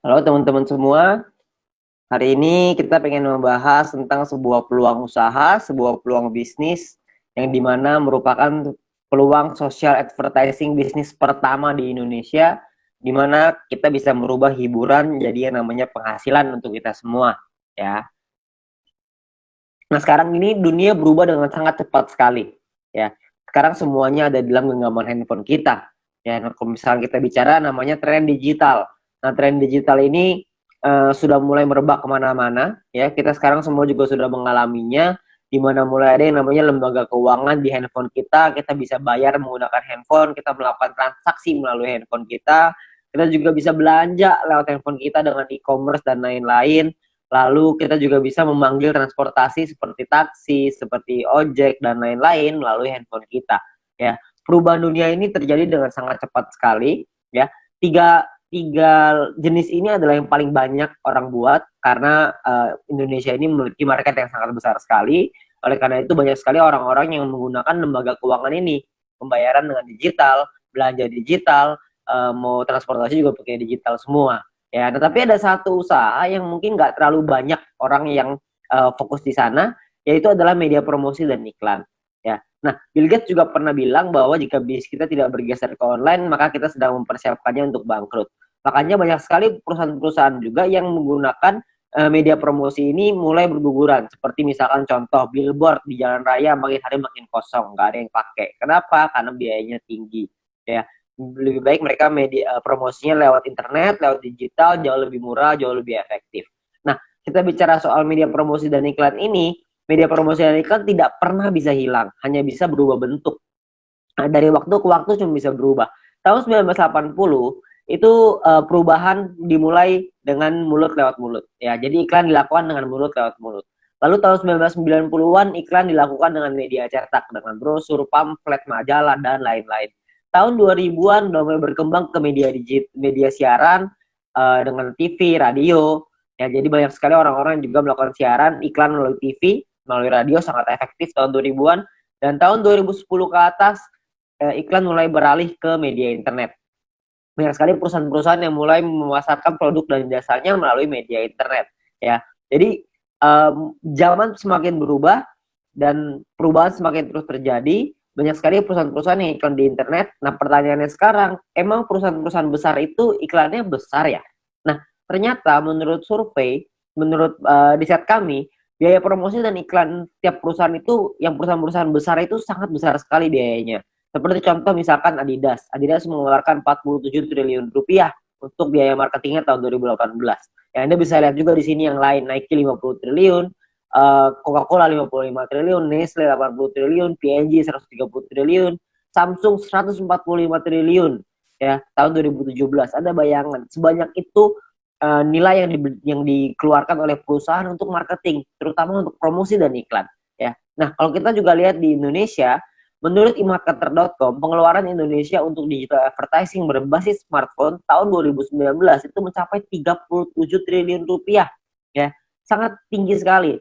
Halo teman-teman semua, hari ini kita pengen membahas tentang sebuah peluang usaha, sebuah peluang bisnis yang dimana merupakan peluang social advertising bisnis pertama di Indonesia, dimana kita bisa merubah hiburan jadi yang namanya penghasilan untuk kita semua, ya. Nah sekarang ini dunia berubah dengan sangat cepat sekali, ya. Sekarang semuanya ada di dalam genggaman handphone kita, ya. Nah, kalau misalnya kita bicara namanya tren digital. Nah tren digital ini sudah mulai merebak kemana-mana, ya. Kita sekarang semua juga sudah mengalaminya, di mana mulai ada yang namanya lembaga keuangan di handphone kita bisa bayar menggunakan handphone, kita melakukan transaksi melalui handphone kita juga bisa belanja lewat handphone kita dengan e-commerce dan lain-lain. Lalu kita juga bisa memanggil transportasi seperti taksi, seperti ojek dan lain-lain melalui handphone kita. Ya, perubahan dunia ini terjadi dengan sangat cepat sekali. Ya, tiga tiga jenis ini adalah yang paling banyak orang buat karena Indonesia ini memiliki market yang sangat besar sekali. Oleh karena itu banyak sekali orang-orang yang menggunakan lembaga keuangan ini, pembayaran dengan digital, belanja digital, mau transportasi juga pakai digital semua. Ya, tetapi ada satu usaha yang mungkin nggak terlalu banyak orang yang fokus di sana, yaitu adalah media promosi dan iklan. Ya, nah Bill Gates juga pernah bilang bahwa jika bisnis kita tidak bergeser ke online, maka kita sedang mempersiapkannya untuk bangkrut. Makanya banyak sekali perusahaan-perusahaan juga yang menggunakan media promosi ini mulai berguguran. Seperti misalkan contoh billboard di jalan raya makin hari makin kosong, nggak ada yang pakai. Kenapa? Karena biayanya tinggi. Ya, lebih baik mereka media promosinya lewat internet, lewat digital, jauh lebih murah, jauh lebih efektif. Nah, kita bicara soal media promosi dan iklan ini, media promosi dan iklan tidak pernah bisa hilang, hanya bisa berubah bentuk. Nah, dari waktu ke waktu cuma bisa berubah. Tahun 1980 itu perubahan dimulai dengan mulut lewat mulut. Ya, jadi iklan dilakukan dengan mulut lewat mulut. Lalu tahun 1990-an iklan dilakukan dengan media cetak, dengan brosur, pamflet, majalah, dan lain-lain. Tahun 2000-an udah mulai berkembang ke media siaran dengan TV, radio. Ya, jadi banyak sekali orang-orang juga melakukan siaran iklan melalui TV, melalui radio sangat efektif tahun 2000-an. Dan tahun 2010 ke atas iklan mulai beralih ke media internet. Banyak sekali perusahaan-perusahaan yang mulai memasarkan produk dan jasanya melalui media internet. Ya, jadi zaman semakin berubah dan perubahan semakin terus terjadi. Banyak sekali perusahaan-perusahaan yang iklan di internet. Nah, pertanyaannya sekarang, emang perusahaan-perusahaan besar itu iklannya besar ya? Nah, ternyata menurut survei, menurut riset kami, biaya promosi dan iklan tiap perusahaan itu, yang perusahaan-perusahaan besar itu sangat besar sekali biayanya. Seperti contoh misalkan Adidas. Adidas mengeluarkan 47 triliun rupiah untuk biaya marketingnya tahun 2018. Ya, Anda bisa lihat juga di sini yang lain, Nike 50 triliun, Coca-Cola 55 triliun, Nestle 80 triliun, P&G 130 triliun, Samsung 145 triliun ya tahun 2017. Ada bayangan sebanyak itu nilai yang dikeluarkan oleh perusahaan untuk marketing, terutama untuk promosi dan iklan ya. Nah, kalau kita juga lihat di Indonesia, menurut emarketer.com, pengeluaran Indonesia untuk digital advertising berbasis smartphone tahun 2019 itu mencapai 37 triliun rupiah ya. Sangat tinggi sekali.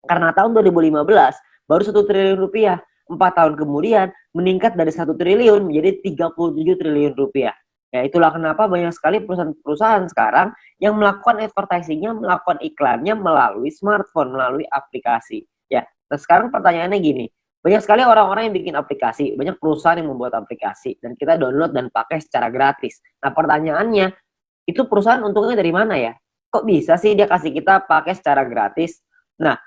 Karena tahun 2015 baru 1 triliun rupiah. 4 tahun kemudian meningkat dari 1 triliun menjadi 37 triliun rupiah. Ya, itulah kenapa banyak sekali perusahaan-perusahaan sekarang yang melakukan advertisingnya, melakukan iklannya melalui smartphone, melalui aplikasi. Ya, nah sekarang pertanyaannya gini, banyak sekali orang-orang yang bikin aplikasi, banyak perusahaan yang membuat aplikasi, dan kita download dan pakai secara gratis. Nah pertanyaannya, itu perusahaan untungnya dari mana ya? Kok bisa sih dia kasih kita pakai secara gratis? Nah,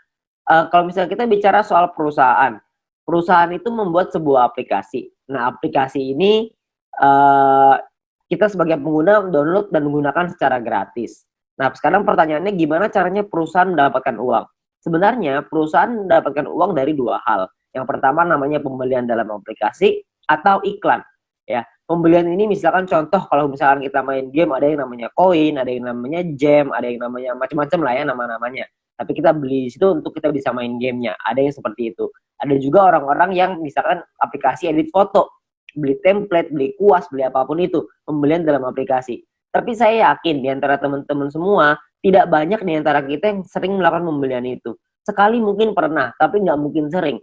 kalau misalnya kita bicara soal perusahaan, perusahaan itu membuat sebuah aplikasi. Nah, aplikasi ini uh, kita sebagai pengguna download dan menggunakan secara gratis. Nah, sekarang pertanyaannya gimana caranya perusahaan mendapatkan uang? Sebenarnya perusahaan mendapatkan uang dari dua hal. Yang pertama namanya pembelian dalam aplikasi atau iklan. Ya, pembelian ini misalkan contoh kalau misalkan kita main game ada yang namanya koin, ada yang namanya gem, ada yang namanya macam-macam lah ya nama-namanya, tapi kita beli di situ untuk kita bisa main gamenya. Ada yang seperti itu. Ada juga orang-orang yang misalkan aplikasi edit foto, beli template, beli kuas, beli apapun itu, pembelian dalam aplikasi. Tapi saya yakin di antara teman-teman semua, tidak banyak di antara kita yang sering melakukan pembelian itu. Sekali mungkin pernah, tapi nggak mungkin sering.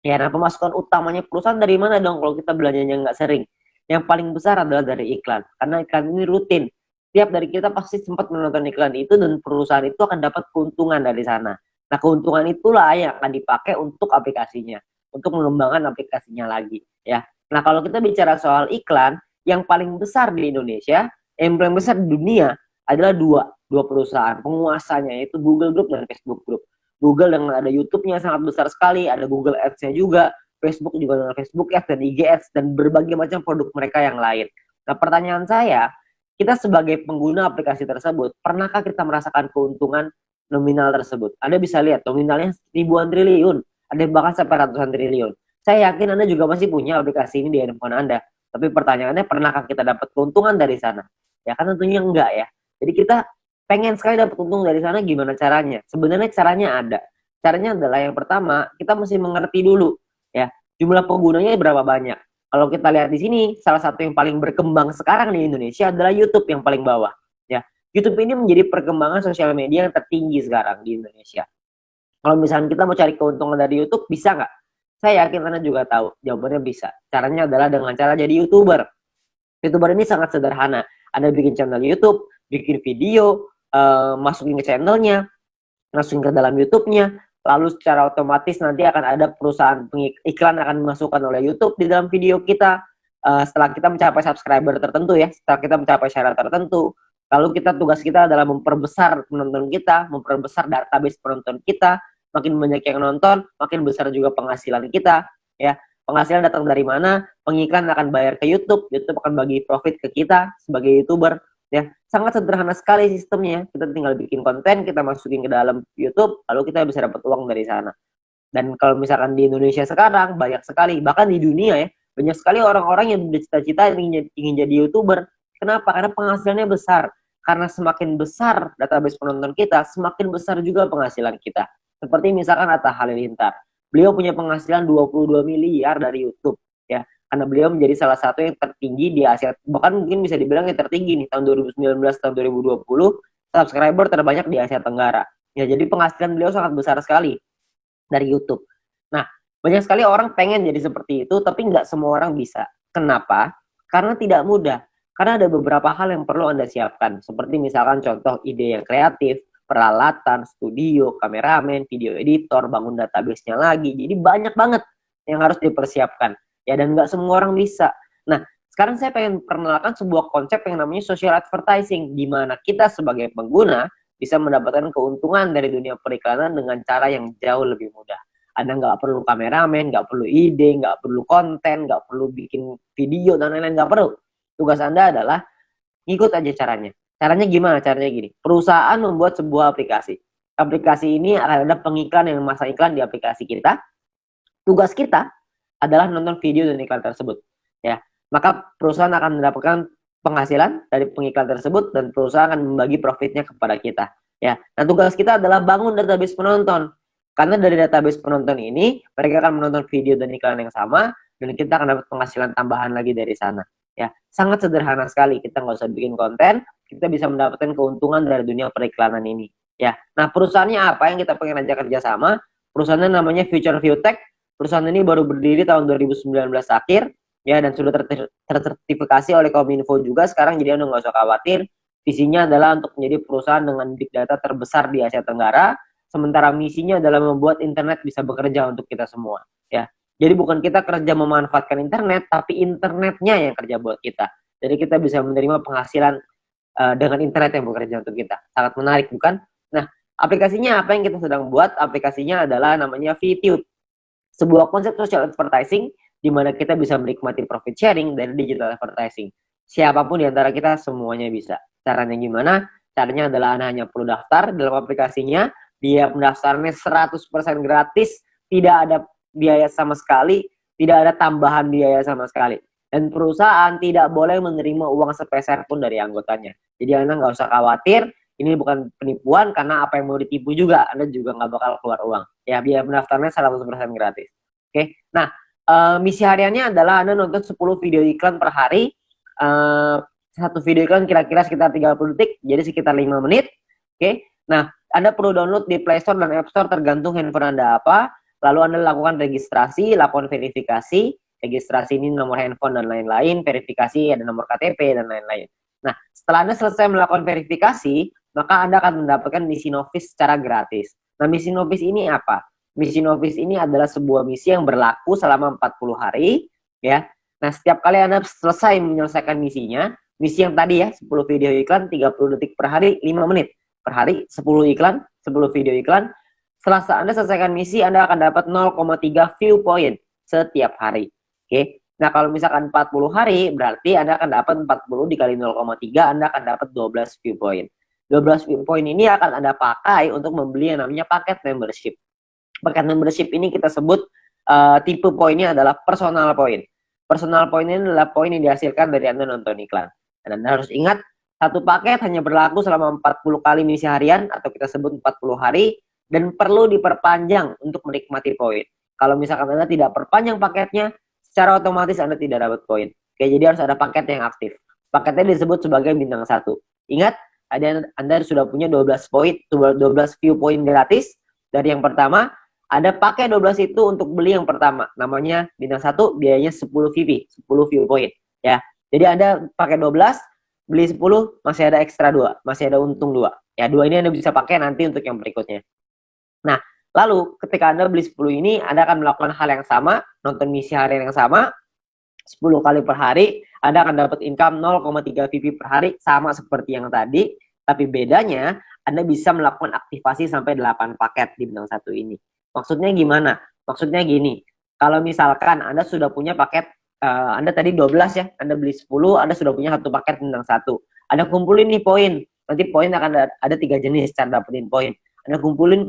Ya, nah pemasukan utamanya perusahaan dari mana dong kalau kita belanjanya nggak sering? Yang paling besar adalah dari iklan, karena iklan ini rutin. tiap dari kita pasti sempat menonton iklan itu dan perusahaan itu akan dapat keuntungan dari sana. Nah, keuntungan itulah yang akan dipakai untuk aplikasinya, untuk mengembangkan aplikasinya lagi, ya. Nah, kalau kita bicara soal iklan, yang paling besar di Indonesia, yang paling besar di dunia adalah dua perusahaan penguasanya, yaitu Google Group dan Facebook Group. Google dengan ada YouTube-nya sangat besar sekali, ada Google Ads-nya juga, Facebook juga dengan Facebook Ads dan IG Ads dan berbagai macam produk mereka yang lain. Nah, pertanyaan saya, kita sebagai pengguna aplikasi tersebut, pernahkah kita merasakan keuntungan nominal tersebut? Anda bisa lihat nominalnya ribuan triliun, ada bahkan sampai ratusan triliun. Saya yakin Anda juga masih punya aplikasi ini di handphone Anda. Tapi pertanyaannya, pernahkah kita dapat keuntungan dari sana? Ya kan tentunya enggak ya. Jadi kita pengen sekali dapat untung dari sana, gimana caranya? Sebenarnya caranya ada. Caranya adalah yang pertama, kita mesti mengerti dulu ya, jumlah penggunanya berapa banyak. Kalau kita lihat di sini, salah satu yang paling berkembang sekarang di Indonesia adalah YouTube yang paling bawah. Ya, YouTube ini menjadi perkembangan sosial media yang tertinggi sekarang di Indonesia. Kalau misalnya kita mau cari keuntungan dari YouTube, bisa nggak? Saya yakin Anda juga tahu, jawabannya bisa. Caranya adalah dengan cara jadi YouTuber. YouTuber ini sangat sederhana. Anda bikin channel YouTube, bikin video, masukin ke channelnya, masukin ke dalam YouTube-nya, lalu secara otomatis nanti akan ada perusahaan iklan akan dimasukkan oleh YouTube di dalam video kita. Setelah kita mencapai subscriber tertentu ya, setelah kita mencapai syarat tertentu, lalu tugas kita adalah memperbesar penonton kita, memperbesar database penonton kita. Makin banyak yang nonton, makin besar juga penghasilan kita ya. Penghasilan datang dari mana? Pengiklan akan bayar ke YouTube, YouTube akan bagi profit ke kita sebagai YouTuber ya. Sangat sederhana sekali sistemnya. Kita tinggal bikin konten, kita masukin ke dalam YouTube, lalu kita bisa dapat uang dari sana. Dan kalau misalkan di Indonesia sekarang banyak sekali, bahkan di dunia ya, banyak sekali orang-orang yang bercita-cita ingin jadi YouTuber. Kenapa? Karena penghasilannya besar. Karena semakin besar database penonton kita, semakin besar juga penghasilan kita. Seperti misalkan Atta Halilintar. Beliau punya penghasilan 22 miliar dari YouTube ya. Karena beliau menjadi salah satu yang tertinggi di Asia, bahkan mungkin bisa dibilang yang tertinggi nih tahun 2019 tahun 2020, subscriber terbanyak di Asia Tenggara. Ya, jadi penghasilan beliau sangat besar sekali dari YouTube. Nah, banyak sekali orang pengen jadi seperti itu, tapi nggak semua orang bisa. Kenapa? Karena tidak mudah. Karena ada beberapa hal yang perlu Anda siapkan, seperti misalkan contoh ide yang kreatif, peralatan, studio, kameramen, video editor, bangun database-nya lagi. Jadi banyak banget yang harus dipersiapkan. Ya, dan nggak semua orang bisa. Nah, sekarang saya pengen perkenalkan sebuah konsep yang namanya social advertising, di mana kita sebagai pengguna bisa mendapatkan keuntungan dari dunia periklanan dengan cara yang jauh lebih mudah. Anda nggak perlu kameramen, nggak perlu ide, nggak perlu konten, nggak perlu bikin video, dan lain-lain, nggak perlu. Tugas Anda adalah ngikut aja caranya. Caranya gimana? Caranya gini. Perusahaan membuat sebuah aplikasi. Aplikasi ini akan ada pengiklan yang memasang iklan di aplikasi kita. Tugas kita adalah nonton video dan iklan tersebut. Ya, maka perusahaan akan mendapatkan penghasilan dari pengiklan tersebut dan perusahaan akan membagi profitnya kepada kita. Ya, nah tugas kita adalah bangun database penonton. Karena dari database penonton ini mereka akan menonton video dan iklan yang sama dan kita akan dapat penghasilan tambahan lagi dari sana. Ya, sangat sederhana sekali. Kita nggak usah bikin konten, kita bisa mendapatkan keuntungan dari dunia periklanan ini. Ya, nah perusahaannya apa yang kita pengen ajak kerjasama? Perusahaannya namanya Future View Tech. Perusahaan ini baru berdiri tahun 2019 akhir, ya, dan sudah tersertifikasi oleh Kominfo juga sekarang, jadi Anda nggak usah khawatir. Visinya adalah untuk menjadi perusahaan dengan big data terbesar di Asia Tenggara, sementara misinya adalah membuat internet bisa bekerja untuk kita semua. Ya, jadi bukan kita kerja memanfaatkan internet, tapi internetnya yang kerja buat kita. Jadi kita bisa menerima penghasilan dengan internet yang bekerja untuk kita. Sangat menarik, bukan? Nah, aplikasinya apa yang kita sedang buat? Aplikasinya adalah namanya VTube. Sebuah konsep social advertising di mana kita bisa menikmati profit sharing dari digital advertising. Siapapun di antara kita semuanya bisa. Caranya gimana? Caranya adalah Anda hanya perlu daftar dalam aplikasinya. Dia pendaftarannya 100% gratis, tidak ada biaya sama sekali, tidak ada tambahan biaya sama sekali. Dan perusahaan tidak boleh menerima uang sepeser pun dari anggotanya. Jadi Anda nggak usah khawatir, ini bukan penipuan, karena apa yang mau ditipu juga, Anda juga nggak bakal keluar uang. Ya, biaya pendaftarannya 100% gratis. Oke, nah misi hariannya adalah Anda nonton 10 video iklan per hari. Satu video iklan kira-kira sekitar 30 detik, jadi sekitar 5 menit. Oke, nah Anda perlu download di Play Store dan App Store tergantung handphone Anda apa. Lalu Anda lakukan registrasi, lakukan verifikasi. Registrasi ini nomor handphone dan lain-lain, verifikasi ada nomor KTP dan lain-lain. Nah, setelah Anda selesai melakukan verifikasi, maka Anda akan mendapatkan misi novice secara gratis. Nah, misi novice ini apa? Misi novice ini adalah sebuah misi yang berlaku selama 40 hari, ya. Nah, setiap kali Anda selesai menyelesaikan misinya, misi yang tadi ya, 10 video iklan, 30 detik per hari, 5 menit per hari, 10 iklan, 10 video iklan. Setelah Anda selesaikan misi, Anda akan dapat 0,3 view point setiap hari. Oke. Nah, kalau misalkan 40 hari, berarti Anda akan dapat 40 dikali 0,3, Anda akan dapat 12 view point. 12 view point ini akan Anda pakai untuk membeli yang namanya paket membership. Paket membership ini kita sebut tipe poinnya adalah personal point. Personal point ini adalah poin yang dihasilkan dari Anda nonton iklan. Dan Anda harus ingat, satu paket hanya berlaku selama 40 kali misi harian atau kita sebut 40 hari dan perlu diperpanjang untuk menikmati poin. Kalau misalkan Anda tidak perpanjang paketnya, secara otomatis Anda tidak dapat poin. Oke, jadi harus ada paket yang aktif. Paketnya disebut sebagai bintang 1. Ingat, Anda sudah punya 12 poin, 12 view point gratis. Dari yang pertama, Anda pakai 12 itu untuk beli yang pertama. Namanya bintang 1, biayanya 10 VP, 10 view point. Ya. Jadi Anda pakai 12, beli 10, masih ada ekstra 2, masih ada untung 2. Ya, 2 ini Anda bisa pakai nanti untuk yang berikutnya. Nah, lalu ketika Anda beli 10 ini, Anda akan melakukan hal yang sama, nonton misi harian yang sama, 10 kali per hari, Anda akan dapat income 0,3 VP per hari, sama seperti yang tadi, tapi bedanya, Anda bisa melakukan aktivasi sampai 8 paket di bintang 1 ini. Maksudnya gimana? Maksudnya gini, kalau misalkan Anda sudah punya paket, Anda tadi 12 ya, Anda beli 10, Anda sudah punya satu paket bintang 1. Anda kumpulin nih poin, nanti poin akan ada 3 jenis cara dapetin poin. Anda kumpulin,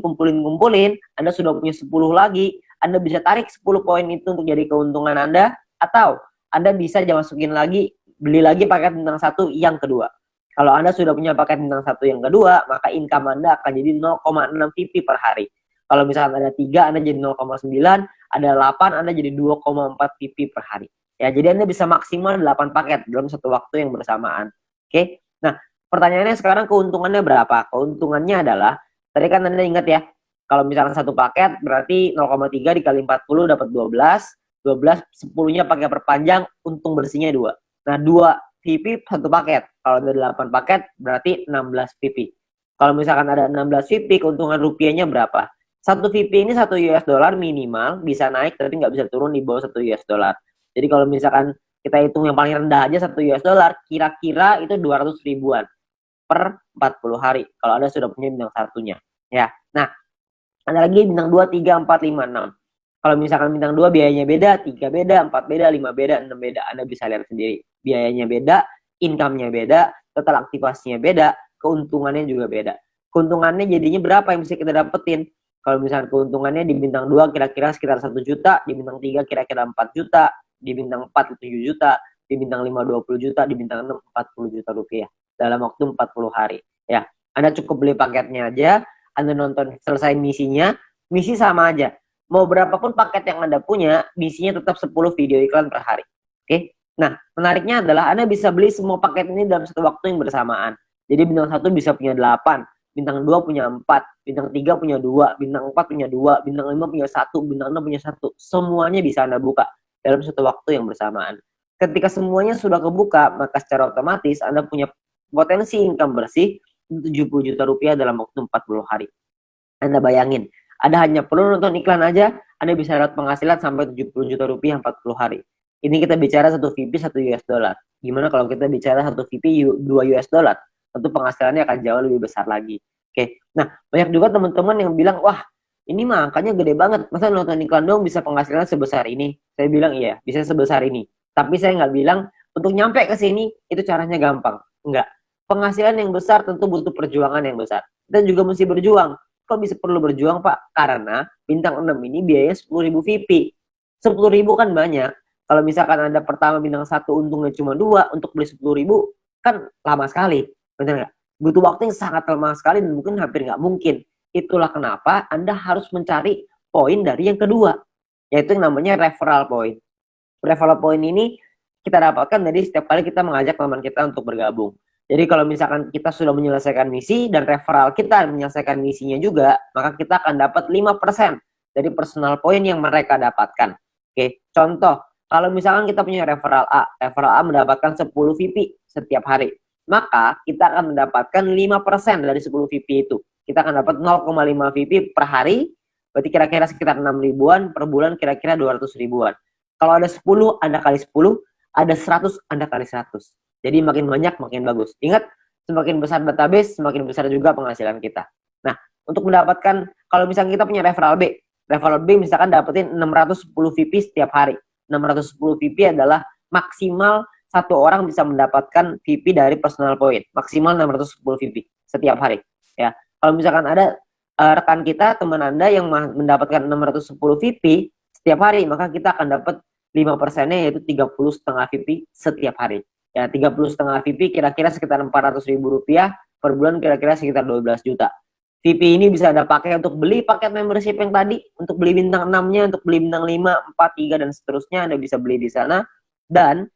Anda sudah punya 10 lagi, Anda bisa tarik 10 poin itu untuk jadi keuntungan Anda, atau Anda bisa masukin lagi, beli lagi paket bintang 1 yang kedua. Kalau Anda sudah punya paket bintang 1 yang kedua, maka income Anda akan jadi 0,6 VP per hari. Kalau misalkan ada 3, Anda jadi 0,9, ada 8, Anda jadi 2,4 VP per hari. Ya, jadi Anda bisa maksimal 8 paket dalam satu waktu yang bersamaan. Oke? Nah, pertanyaannya sekarang keuntungannya berapa? Keuntungannya adalah, tadi kan Anda ingat ya, kalau misalkan satu paket berarti 0,3 dikali 40 dapat 12, 10-nya pakai perpanjang, untung bersihnya 2. Nah, 2 VP satu paket. Kalau ada 8 paket berarti 16 VP. Kalau misalkan ada 16 VP, keuntungan rupiahnya berapa? Satu VP ini 1 US dollar minimal, bisa naik tapi nggak bisa turun di bawah 1 US dollar. Jadi kalau misalkan kita hitung yang paling rendah aja 1 US dollar, kira-kira itu 200 ribuan per 40 hari. Kalau Anda sudah punya bintang satunya. Ya. Nah, ada lagi bintang 2, 3, 4, 5, 6. Kalau misalkan bintang 2 biayanya beda, 3 beda, 4 beda, 5 beda, 6 beda. Anda bisa lihat sendiri. Biayanya beda, income-nya beda, total aktivasinya beda, keuntungannya juga beda. Keuntungannya jadinya berapa yang bisa kita dapetin? Kalau misalkan keuntungannya di bintang 2 kira-kira sekitar 1 juta, di bintang 3 kira-kira 4 juta, di bintang 4 7 juta, di bintang 5 20 juta, di bintang 6 40 juta rupiah dalam waktu 40 hari. Ya, Anda cukup beli paketnya aja, Anda nonton selesai misinya, misi sama aja. Mau berapapun paket yang Anda punya, misinya tetap 10 video iklan per hari. Oke? Nah, menariknya adalah Anda bisa beli semua paket ini dalam satu waktu yang bersamaan. Jadi bintang 1 bisa punya 8, bintang 2 punya 4, bintang 3 punya 2, bintang 4 punya 2, bintang 5 punya 1, bintang 6 punya 1. Semuanya bisa Anda buka dalam satu waktu yang bersamaan. Ketika semuanya sudah kebuka, maka secara otomatis Anda punya potensi income bersih 70 juta rupiah dalam waktu 40 hari. Anda bayangin, Anda hanya perlu nonton iklan aja, Anda bisa dapat penghasilan sampai 70 juta rupiah 40 hari. Ini kita bicara 1 VP 1 US dollar. Gimana kalau kita bicara 1 VP 2 US dollar? Tentu penghasilannya akan jauh lebih besar lagi. Oke. Nah, banyak juga teman-teman yang bilang, wah, ini mah angkanya gede banget. Masa nonton iklan dong bisa penghasilan sebesar ini? Saya bilang, iya, bisa sebesar ini. Tapi saya nggak bilang, untuk nyampe ke sini, itu caranya gampang. Enggak. Penghasilan yang besar tentu butuh perjuangan yang besar. Dan juga mesti berjuang. Kok bisa perlu berjuang, Pak? Karena bintang 6 ini biayanya 10.000 VP. 10.000 kan banyak. Kalau misalkan Anda pertama bintang 1 untungnya cuma 2, untuk beli 10.000 kan lama sekali. Benar nggak? Butuh waktu yang sangat lama sekali dan mungkin hampir nggak mungkin. Itulah kenapa Anda harus mencari poin dari yang kedua, yaitu yang namanya referral point. Referral point ini kita dapatkan dari setiap kali kita mengajak teman kita untuk bergabung. Jadi kalau misalkan kita sudah menyelesaikan misi dan referral kita menyelesaikan misinya juga, maka kita akan dapat 5% dari personal point yang mereka dapatkan. Oke, contoh, kalau misalkan kita punya referral A mendapatkan 10 VP setiap hari. maka kita akan mendapatkan 5% dari 10 VP itu. Kita akan dapat 0,5 VP per hari, berarti kira-kira sekitar 6 ribuan, per bulan kira-kira 200 ribuan. Kalau ada 10, Anda kali 10, ada 100, Anda kali 100. Jadi makin banyak, makin bagus. Ingat, semakin besar database, semakin besar juga penghasilan kita. Nah, untuk mendapatkan, kalau misalnya kita punya referral B misalkan dapetin 610 VP setiap hari. 610 VP adalah maksimal satu orang bisa mendapatkan VP dari personal point. Maksimal 610 VP setiap hari. Ya, kalau misalkan ada rekan kita, teman Anda yang mendapatkan 610 VP setiap hari, maka kita akan dapat 5%-nya yaitu 30,5 VP setiap hari. Ya, 30,5 VP kira-kira sekitar 400 ribu rupiah per bulan, kira-kira sekitar 12 juta. VP ini bisa Anda pakai untuk beli paket membership yang tadi, untuk beli bintang 6-nya, untuk beli bintang 5, 4, 3, dan seterusnya, Anda bisa beli di sana. Dan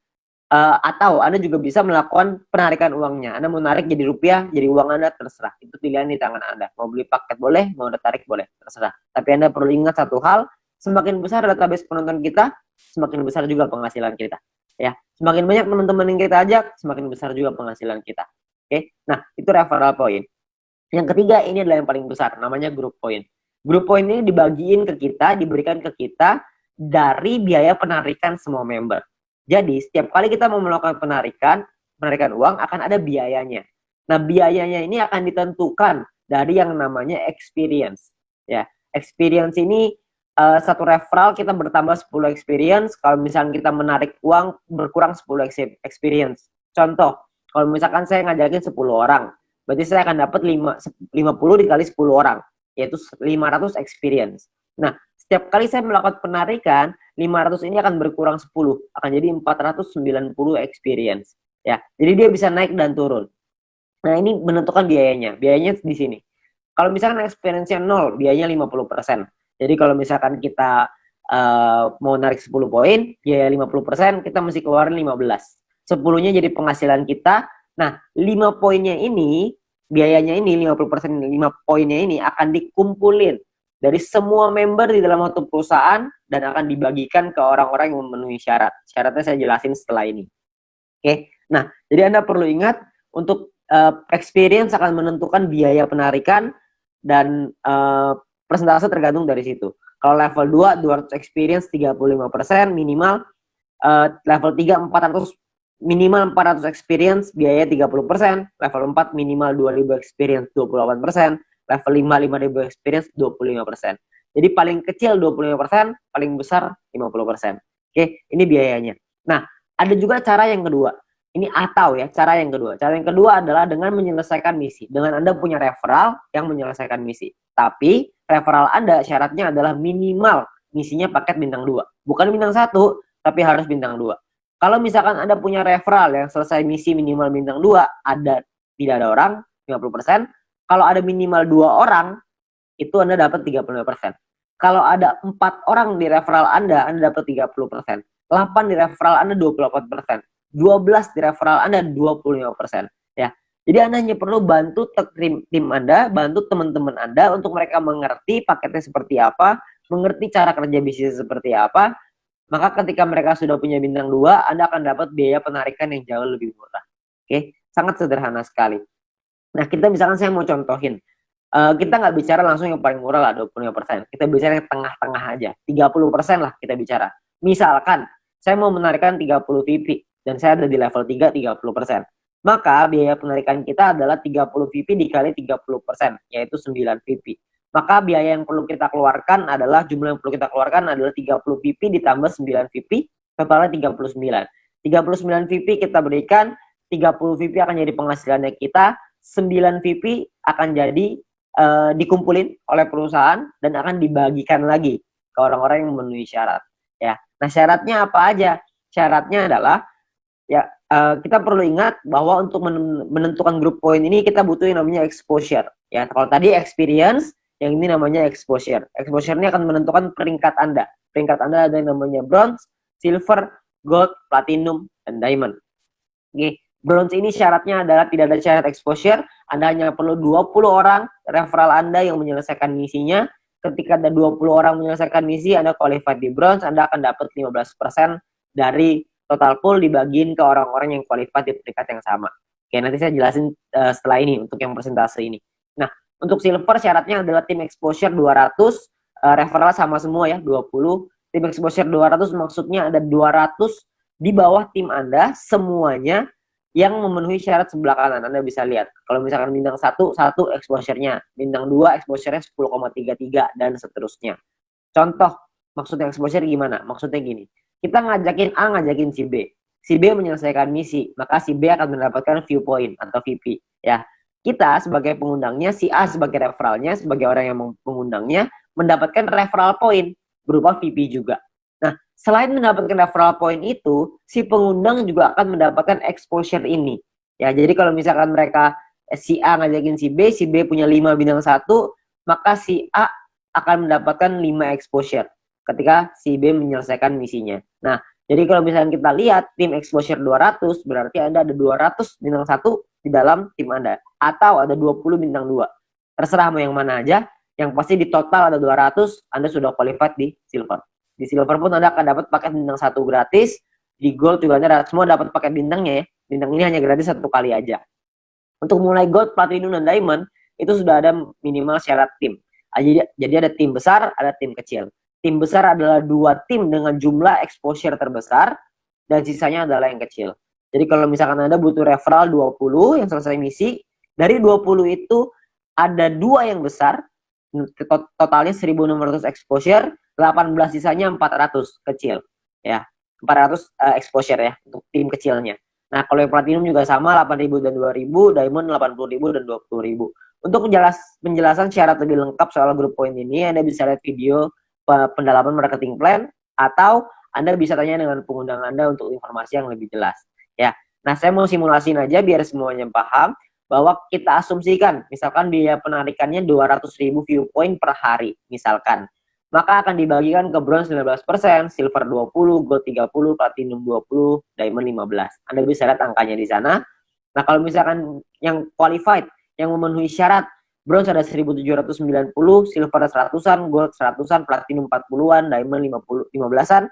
atau Anda juga bisa melakukan penarikan uangnya. Anda mau narik jadi rupiah, jadi uang Anda, terserah. Itu pilihan di tangan Anda. Mau beli paket boleh, mau tarik boleh, terserah. Tapi Anda perlu ingat satu hal, semakin besar database penonton kita, semakin besar juga penghasilan kita. Ya, semakin banyak teman-teman yang kita ajak, semakin besar juga penghasilan kita. Oke, nah itu referral point. Yang ketiga, ini adalah yang paling besar, namanya group point. Group point ini dibagiin ke kita, diberikan ke kita dari biaya penarikan semua member. Jadi setiap kali kita mau melakukan penarikan uang akan ada biayanya. Nah, biayanya ini akan ditentukan dari yang namanya experience. Ya, experience ini satu referral kita bertambah 10 experience. Kalau misalnya kita menarik uang berkurang 10 experience. Contoh, kalau misalkan saya ngajakin 10 orang, berarti saya akan dapat 50 dikali 10 orang, yaitu 500 experience. Nah, setiap kali saya melakukan penarikan, 500 ini akan berkurang 10, akan jadi 490 experience. Ya, jadi dia bisa naik dan turun. Nah, ini menentukan biayanya. Biayanya di sini. Kalau misalkan experience-nya 0, biayanya 50%. Jadi kalau misalkan kita mau narik 10 poin, biaya 50%, kita mesti keluarin 15. 10-nya jadi penghasilan kita. Nah, 5 poinnya ini, biayanya ini, 50%, 5 poinnya ini akan dikumpulin dari semua member di dalam satu perusahaan dan akan dibagikan ke orang-orang yang memenuhi syarat. Syaratnya saya jelasin setelah ini. Oke, nah jadi Anda perlu ingat untuk experience akan menentukan biaya penarikan dan persentase tergantung dari situ. Kalau level 2, 200 experience 35% minimal, level 3, 400 minimal 400 experience biaya 30%, level 4 minimal 2000 experience 28%, level 5, 5000 experience 25%. Jadi paling kecil 25%, paling besar 50%. Oke, ini biayanya. Nah, ada juga cara yang kedua. Ini atau ya, cara yang kedua. Cara yang kedua adalah dengan menyelesaikan misi. Dengan Anda punya referral yang menyelesaikan misi. Tapi referral Anda syaratnya adalah minimal misinya paket bintang 2. Bukan bintang 1, tapi harus bintang 2. Kalau misalkan Anda punya referral yang selesai misi minimal bintang 2, tidak ada orang, 50%. Kalau ada minimal 2 orang, itu Anda dapat 35%. Kalau ada 4 orang di referral Anda dapat 30%. 8 di referral Anda 28%. 12 di referral Anda 25%. Ya. Jadi Anda hanya perlu bantu tim Anda, bantu teman-teman Anda untuk mereka mengerti paketnya seperti apa, mengerti cara kerja bisnis seperti apa. Maka ketika mereka sudah punya bintang 2, Anda akan dapat biaya penarikan yang jauh lebih murah. Oke, sangat sederhana sekali. Nah, kita misalkan saya mau contohin. Kita nggak bicara langsung yang paling murah lah, 25%. Kita bicara yang tengah-tengah aja. 30% lah kita bicara. Misalkan, saya mau menarikan 30 VP. Dan saya ada di level 3, 30%. Maka biaya penarikan kita adalah 30 VP dikali 30%, yaitu 9 VP. Maka biaya yang perlu kita keluarkan adalah, jumlah yang perlu kita keluarkan adalah 30 VP ditambah 9 VP, totalnya 39. 39 VP kita berikan, 30 VP akan jadi penghasilannya kita, 9 VP akan jadi dikumpulin oleh perusahaan dan akan dibagikan lagi ke orang-orang yang memenuhi syarat. Ya, nah syaratnya apa aja? Syaratnya adalah ya kita perlu ingat bahwa untuk menentukan group point ini kita butuh yang namanya exposure. Ya, kalau tadi experience, yang ini namanya exposure. Exposure ini akan menentukan peringkat Anda. Peringkat Anda ada yang namanya bronze, silver, gold, platinum, dan diamond. Oke. Bronze ini syaratnya adalah tidak ada syarat exposure. Anda hanya perlu 20 orang referral Anda yang menyelesaikan misinya. Ketika ada 20 orang menyelesaikan misi, Anda qualified di bronze, Anda akan dapat 15% dari total pool dibagiin ke orang-orang yang qualified di peringkat yang sama. Oke, nanti saya jelasin setelah ini untuk yang persentase ini. Nah, untuk silver syaratnya adalah tim exposure 200, referral sama semua ya, 20. Tim exposure 200 maksudnya ada 200 di bawah tim Anda semuanya yang memenuhi syarat sebelah kanan. Anda bisa lihat. Kalau misalkan bintang 1, 1 exposure-nya. Bintang 2 exposure-nya 10,33 dan seterusnya. Contoh, maksudnya exposure gimana? Maksudnya gini. Kita ngajakin A, ngajakin si B. Si B menyelesaikan misi, maka si B akan mendapatkan viewpoint atau VP. Ya, kita sebagai pengundangnya, si A sebagai referralnya, sebagai orang yang mengundangnya, mendapatkan referral point berupa VP juga. Nah, selain mendapatkan referral point itu, si pengundang juga akan mendapatkan exposure ini. Ya, jadi kalau misalkan mereka si A ngajakin si B punya 5 bintang 1, maka si A akan mendapatkan 5 exposure ketika si B menyelesaikan misinya. Nah, jadi kalau misalnya kita lihat tim exposure 200, berarti Anda ada 200 bintang 1 di dalam tim Anda. Atau ada 20 bintang 2. Terserah mau yang mana aja. Yang pasti di total ada 200, Anda sudah qualified di silver. Di silver pun Anda akan dapat paket bintang 1 gratis. Di gold juga Anda semua dapat paket bintangnya ya. Bintang ini hanya gratis 1 kali aja. Untuk mulai gold, platinum, dan diamond, itu sudah ada minimal syarat tim. Jadi ada tim besar, ada tim kecil. Tim besar adalah 2 tim dengan jumlah exposure terbesar, dan sisanya adalah yang kecil. Jadi kalau misalkan Anda butuh referral 20 yang selesai misi, dari 20 itu ada 2 yang besar, totalnya 1.600 exposure, 18 sisanya 400 kecil. Ya, 400 exposure ya, untuk tim kecilnya. Nah, kalau yang platinum juga sama, 8.000 dan 2.000, diamond 80.000 dan 20.000. Untuk penjelasan syarat lebih lengkap soal grup poin ini, Anda bisa lihat video pendalaman marketing plan, atau Anda bisa tanya dengan pengundang Anda untuk informasi yang lebih jelas. Ya, nah saya mau simulasiin aja biar semuanya paham bahwa kita asumsikan, misalkan biaya penarikannya 200.000 view point per hari, misalkan. Maka akan dibagikan ke bronze 19%, silver 20, gold 30, platinum 20, diamond 15. Anda bisa lihat angkanya di sana. Nah, kalau misalkan yang qualified, yang memenuhi syarat, bronze ada 1.790, silver 100-an, gold 100-an, platinum 40-an, diamond 15-an,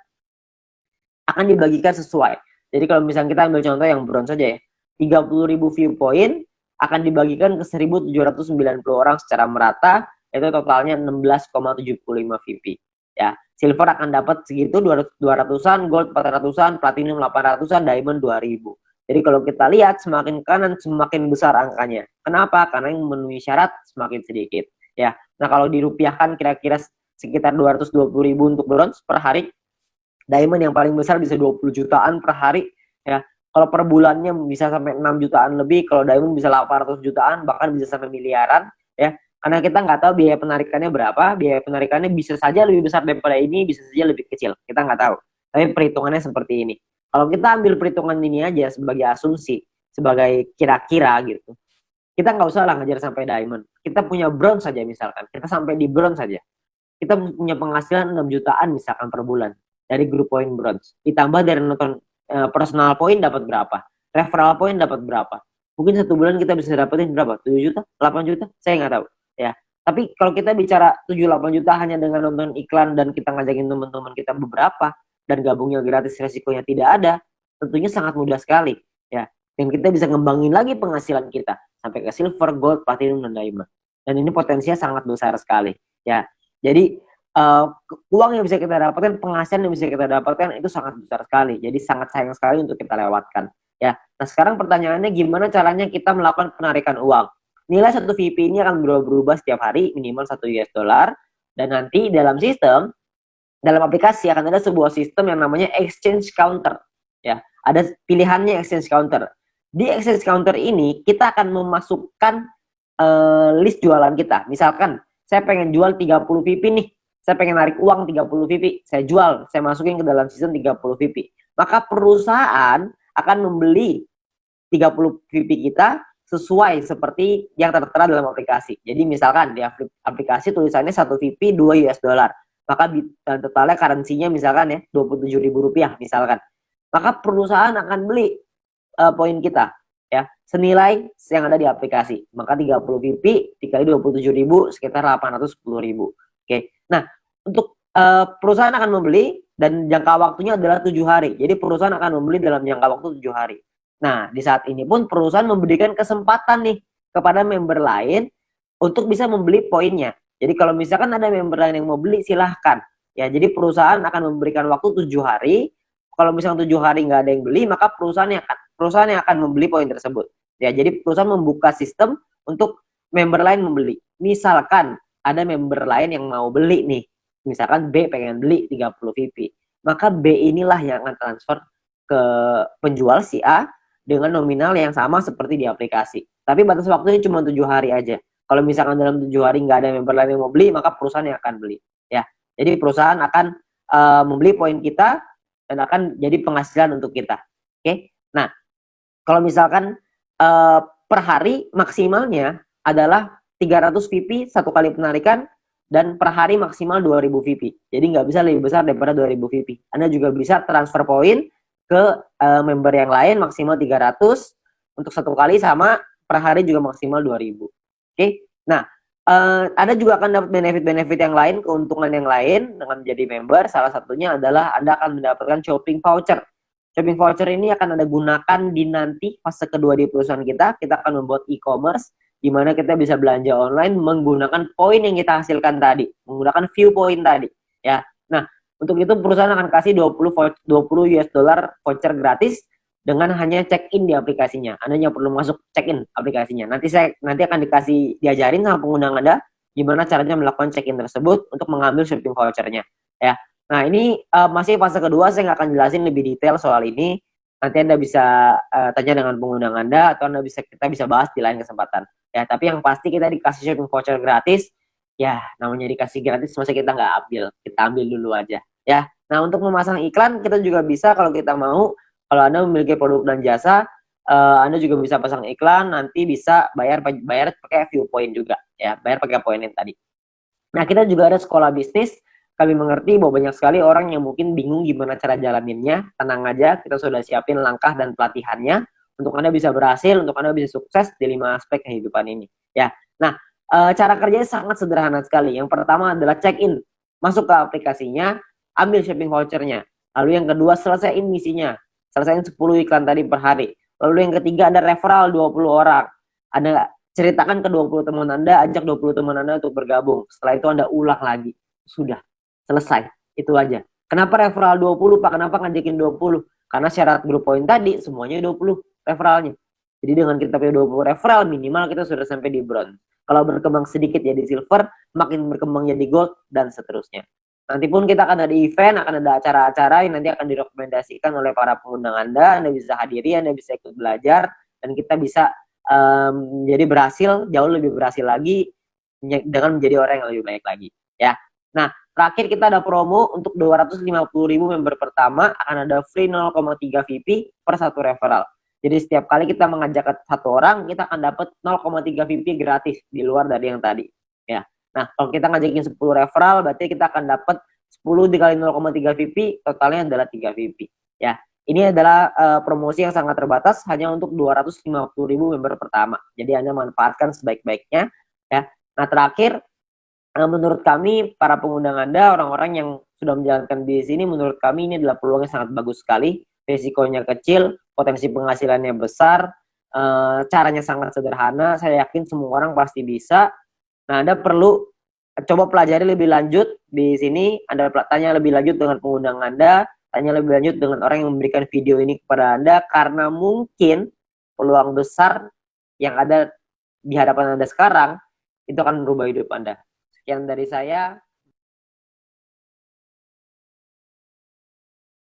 akan dibagikan sesuai. Jadi kalau misalnya kita ambil contoh yang bronze saja ya, 30.000 view point akan dibagikan ke 1.790 orang secara merata, itu totalnya 16,75 VP. Ya, silver akan dapat segitu 200-an, gold 400-an, platinum 800-an, diamond 2.000. Jadi kalau kita lihat semakin kanan semakin besar angkanya. Kenapa? Karena yang memenuhi syarat semakin sedikit. Ya. Nah, kalau dirupiahkan kira-kira sekitar 220.000 untuk bronze per hari. Diamond yang paling besar bisa 20 jutaan per hari. Ya. Kalau per bulannya bisa sampai 6 jutaan lebih. Kalau diamond bisa 800 jutaan, bahkan bisa sampai miliaran. Ya. Karena kita nggak tahu biaya penarikannya berapa. Biaya penarikannya bisa saja lebih besar daripada ini, bisa saja lebih kecil. Kita nggak tahu. Tapi perhitungannya seperti ini. Kalau kita ambil perhitungan ini aja sebagai asumsi, sebagai kira-kira gitu, kita nggak usah lah ngejar sampai diamond. Kita punya bronze saja misalkan, kita sampai di bronze saja. Kita punya penghasilan 6 jutaan misalkan per bulan dari grup poin bronze. Ditambah dari nonton personal point dapat berapa, referral point dapat berapa. Mungkin 1 bulan kita bisa dapetin berapa? 7 juta, 8 juta, saya nggak tahu. Ya. Tapi kalau kita bicara 7-8 juta hanya dengan nonton iklan dan kita ngajakin teman-teman kita beberapa, dan gabungnya gratis, resikonya tidak ada, tentunya sangat mudah sekali ya. Dan kita bisa ngembangin lagi penghasilan kita sampai ke silver, gold, platinum, dan diamond. Dan ini potensinya sangat besar sekali ya. Jadi uang yang bisa kita dapatkan, penghasilan yang bisa kita dapatkan itu sangat besar sekali. Jadi sangat sayang sekali untuk kita lewatkan ya. Nah, sekarang pertanyaannya gimana caranya kita melakukan penarikan uang? Nilai 1 VP ini akan berubah setiap hari minimal 1 US dollar, dan nanti dalam sistem, dalam aplikasi akan ada sebuah sistem yang namanya exchange counter ya. Ada pilihannya exchange counter. Di exchange counter ini kita akan memasukkan list jualan kita. Misalkan saya pengen jual 30 VP nih. Saya pengen narik uang 30 VP. Saya jual, saya masukin ke dalam sistem 30 VP. Maka perusahaan akan membeli 30 VP kita sesuai seperti yang tertera dalam aplikasi. Jadi misalkan di aplikasi tulisannya 1 VP 2 US dollar. Maka totalnya currency-nya misalkan ya Rp27.000 misalkan. Maka perusahaan akan beli poin kita ya senilai yang ada di aplikasi. Maka 30 VP dikali 27.000 sekitar 810.000. Oke. Nah, untuk perusahaan akan membeli dan jangka waktunya adalah 7 hari. Jadi perusahaan akan membeli dalam jangka waktu 7 hari. Nah, di saat ini pun perusahaan memberikan kesempatan nih kepada member lain untuk bisa membeli poinnya. Jadi kalau misalkan ada member lain yang mau beli, silahkan. Ya, jadi perusahaan akan memberikan waktu 7 hari. Kalau misalkan 7 hari nggak ada yang beli, maka perusahaan yang akan membeli poin tersebut. Ya, jadi perusahaan membuka sistem untuk member lain membeli. Misalkan ada member lain yang mau beli nih, misalkan B pengen beli 30 VP, maka B inilah yang akan transfer ke penjual si A dengan nominal yang sama seperti di aplikasi. Tapi batas waktunya cuma 7 hari aja. Kalau misalkan dalam 7 hari nggak ada member lain yang mau beli, maka perusahaan yang akan beli. Ya, jadi perusahaan akan membeli poin kita dan akan jadi penghasilan untuk kita. Oke, nah kalau misalkan per hari maksimalnya adalah 300 VP satu kali penarikan dan per hari maksimal 2000 VP. Jadi nggak bisa lebih besar daripada 2000 VP. Anda juga bisa transfer poin ke member yang lain maksimal 300 untuk satu kali, sama per hari juga maksimal 2000. Oke. Nah, Anda juga akan dapat benefit-benefit yang lain, keuntungan yang lain dengan menjadi member. Salah satunya adalah Anda akan mendapatkan shopping voucher. Shopping voucher ini akan Anda gunakan di nanti fase kedua di perusahaan kita. Kita akan membuat e-commerce di mana kita bisa belanja online menggunakan poin yang kita hasilkan tadi, menggunakan view point tadi, ya. Nah, untuk itu perusahaan akan kasih 20 US dollar voucher gratis dengan hanya check-in di aplikasinya. Anda hanya perlu masuk check-in aplikasinya. Nanti akan diajarin sama pengguna Anda gimana caranya melakukan check-in tersebut untuk mengambil shopping vouchernya, ya. Nah, ini masih fase kedua, saya nggak akan jelasin lebih detail soal ini. Nanti Anda bisa tanya dengan pengguna Anda, atau kita bisa bahas di lain kesempatan. Ya, tapi yang pasti kita dikasih shopping voucher gratis. Ya, namanya dikasih gratis, masa kita nggak ambil? Kita ambil dulu aja. Ya, nah untuk memasang iklan kita juga bisa kalau kita mau. Kalau Anda memiliki produk dan jasa, Anda juga bisa pasang iklan. Nanti bisa bayar pakai view point juga. Ya, bayar pakai poin yang tadi. Nah, kita juga ada sekolah bisnis. Kami mengerti bahwa banyak sekali orang yang mungkin bingung gimana cara jalaninnya. Tenang aja, kita sudah siapin langkah dan pelatihannya untuk Anda bisa berhasil, untuk Anda bisa sukses di 5 aspek kehidupan ini. Ya, nah cara kerjanya sangat sederhana sekali. Yang pertama adalah check-in, masuk ke aplikasinya, ambil shopping vouchernya. Lalu yang kedua, selesaiin misinya, selesaiin 10 iklan tadi per hari. Lalu yang ketiga ada referral 20 orang. Anda ceritakan ke 20 teman Anda, ajak 20 teman Anda untuk bergabung. Setelah itu Anda ulang lagi. Sudah, selesai. Itu aja. Kenapa referral 20, Pak? Kenapa ngajakin 20? Karena syarat grup poin tadi semuanya 20 referralnya. Jadi dengan kita punya 20 referral, minimal kita sudah sampai di bronze. Kalau berkembang sedikit jadi silver, makin berkembang jadi gold, dan seterusnya. Nanti pun kita akan ada event, akan ada acara-acara yang nanti akan direkomendasikan oleh para pengundang Anda. Anda bisa hadiri, Anda bisa ikut belajar, dan kita bisa jadi berhasil, jauh lebih berhasil lagi dengan menjadi orang yang lebih baik lagi. Ya. Nah, terakhir kita ada promo untuk 250.000 member pertama, akan ada free 0,3 VP per satu referral. Jadi setiap kali kita mengajak satu orang, kita akan dapat 0,3 VP gratis di luar dari yang tadi. Ya. Nah, kalau kita ngajakin 10 referral, berarti kita akan dapat 10 dikali 0,3 VP, totalnya adalah 3 VP. Ya. Ini adalah promosi yang sangat terbatas, hanya untuk 250.000 member pertama. Jadi Anda manfaatkan sebaik-baiknya. Ya. Nah, terakhir, menurut kami, para pengundang Anda, orang-orang yang sudah menjalankan bisnis ini, menurut kami ini adalah peluang yang sangat bagus sekali. Risikonya kecil, potensi penghasilannya besar, caranya sangat sederhana. Saya yakin semua orang pasti bisa. Nah, Anda perlu coba pelajari lebih lanjut di sini. Anda tanya lebih lanjut dengan pengundang Anda, tanya lebih lanjut dengan orang yang memberikan video ini kepada Anda, karena mungkin peluang besar yang ada di hadapan Anda sekarang itu akan merubah hidup Anda. Sekian dari saya.